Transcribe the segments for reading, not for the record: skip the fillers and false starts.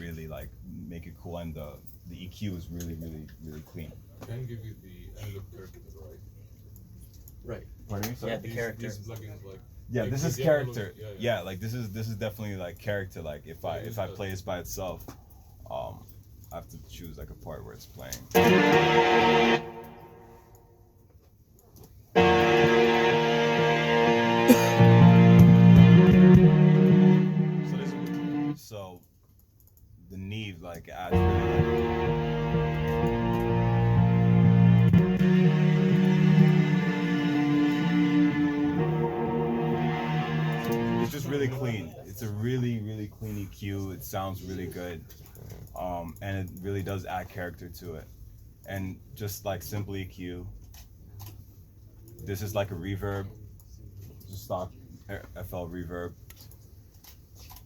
really like make it cool, and the EQ is really clean. Can give you the analog character, right? Right. Pardon me? Sorry? Yeah, the character. These plugins, like, Yeah, like this is the character. analog, Yeah, like this is definitely like character. Like if I play this by itself, I have to choose like a part where it's playing. So the Neve like adds it's just really clean. It's a really clean EQ. It sounds really good, and it really does add character to it. And just like simple EQ, this is like a reverb, just stock FL reverb.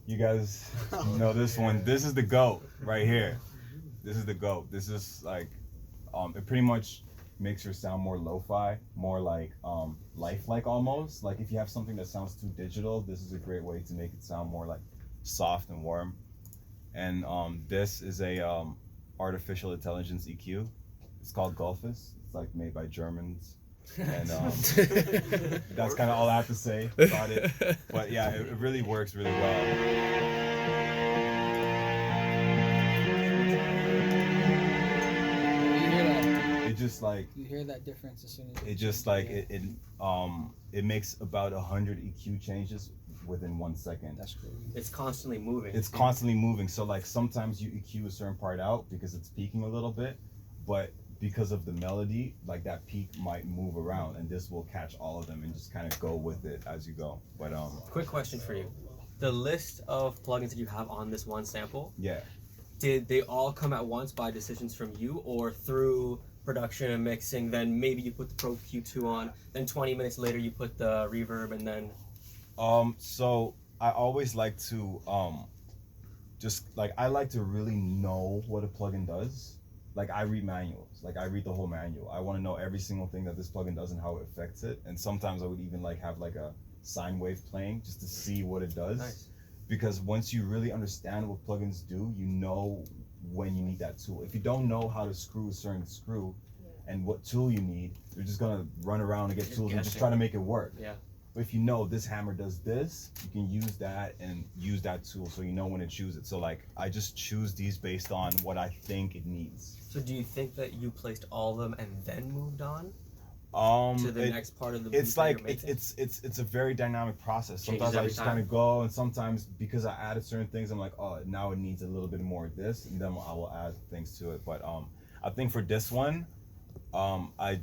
You guys know this one. This is the GOAT right here. This is the GOAT. This is like, it pretty much makes your sound more lo-fi, more like lifelike almost. Like if you have something that sounds too digital, this is a great way to make it sound more like soft and warm. And this is a artificial intelligence EQ. It's called Golfus. It's like made by Germans. And that's kind of all I have to say about it. But yeah, it really works really well. It just like you hear that difference as soon as it just like it makes about 100 EQ changes within 1 second. That's crazy. It's constantly moving. It's constantly moving. So like sometimes you EQ a certain part out because it's peaking a little bit, but because of the melody, like that peak might move around, and this will catch all of them and just kind of go with it as you go. But quick question for you: the list of plugins that you have on this one sample, yeah, did they all come at once by decisions from you, or through production and mixing? Then maybe you put the Pro Q2 on, then 20 minutes later you put the reverb, and then. So I always like to just like I like to really know what a plugin does. Like I read manuals, like I read the whole manual. I want to know every single thing that this plugin does and how it affects it. And sometimes I would even like have like a sine wave playing just to see what it does. Nice. Because once you really understand what plugins do, you know when you need that tool. If you don't know how to screw a certain screw and what tool you need, you're just gonna run around and get tools and just try to make it work. Yeah. But if you know this hammer does this, you can use that and use that tool so you know when to choose it. So like I just choose these based on what I think it needs. So do you think that you placed all of them and then moved on to the next part of the it's like it's a very dynamic process. Sometimes I just kind of go, and sometimes because I added certain things, I'm like, oh, now it needs a little bit more of this, and then I will add things to it. But I think for this one, I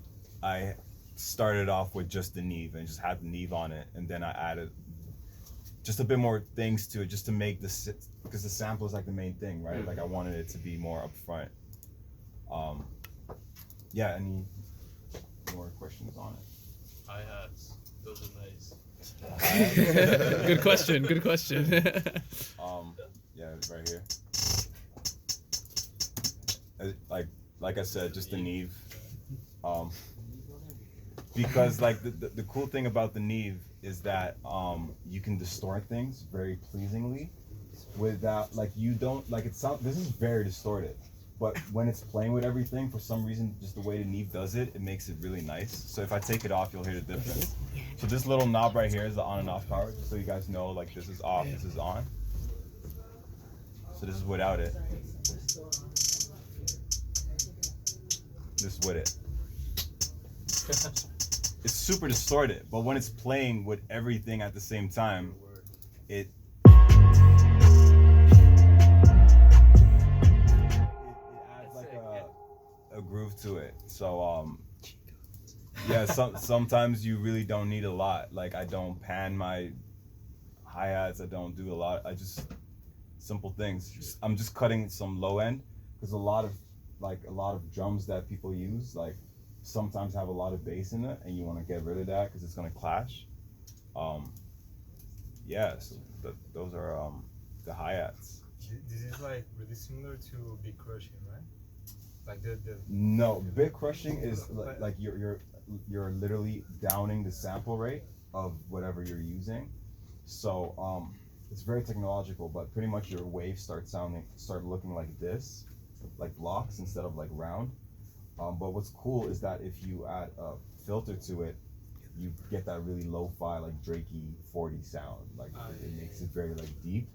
started off with just the Neve and just had the Neve on it, and then I added just a bit more things to it just to make this, because the sample is like the main thing, right? Like I wanted it to be more upfront. Yeah, any more questions on it? Hi-hats, those are nice. Good question. Yeah, right here. Like I said, just the Neve. Because like the cool thing about the Neve is that you can distort things very pleasingly without, like, you don't, like, it sounds, this is very distorted, but when it's playing with everything, for some reason, just the way the Neve does it, it makes it really nice. So if I take it off, you'll hear the difference. So this little knob right here is the on and off power, just so you guys know, like, this is off, this is on. So this is without it. This is with it. It's super distorted, but when it's playing with everything at the same time, it adds like a groove to it. So yeah, sometimes you really don't need a lot. Like I don't pan my hi-hats, I don't do a lot. I just simple things. I'm just cutting some low end, because a lot of drums that people use, like, sometimes have a lot of bass in it, and you want to get rid of that because it's going to clash. Yeah, so those are the hi-hats. This is like really similar to beat crushing, right? Like the No, bit crushing is like you're literally downing the sample rate of whatever you're using. So it's very technological, but pretty much your waves start looking like this, like blocks instead of like round. But what's cool is that if you add a filter to it, you get that really lo-fi, like Drakey 40 sound. Like it makes it very like deep.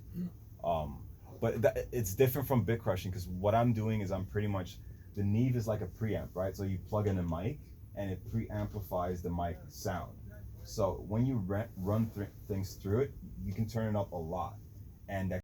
But it's different from bit crushing, because what I'm doing is I'm pretty much, the Neve is like a preamp, right? So you plug in a mic and it pre-amplifies the mic sound. So when you run things through it, you can turn it up a lot, and that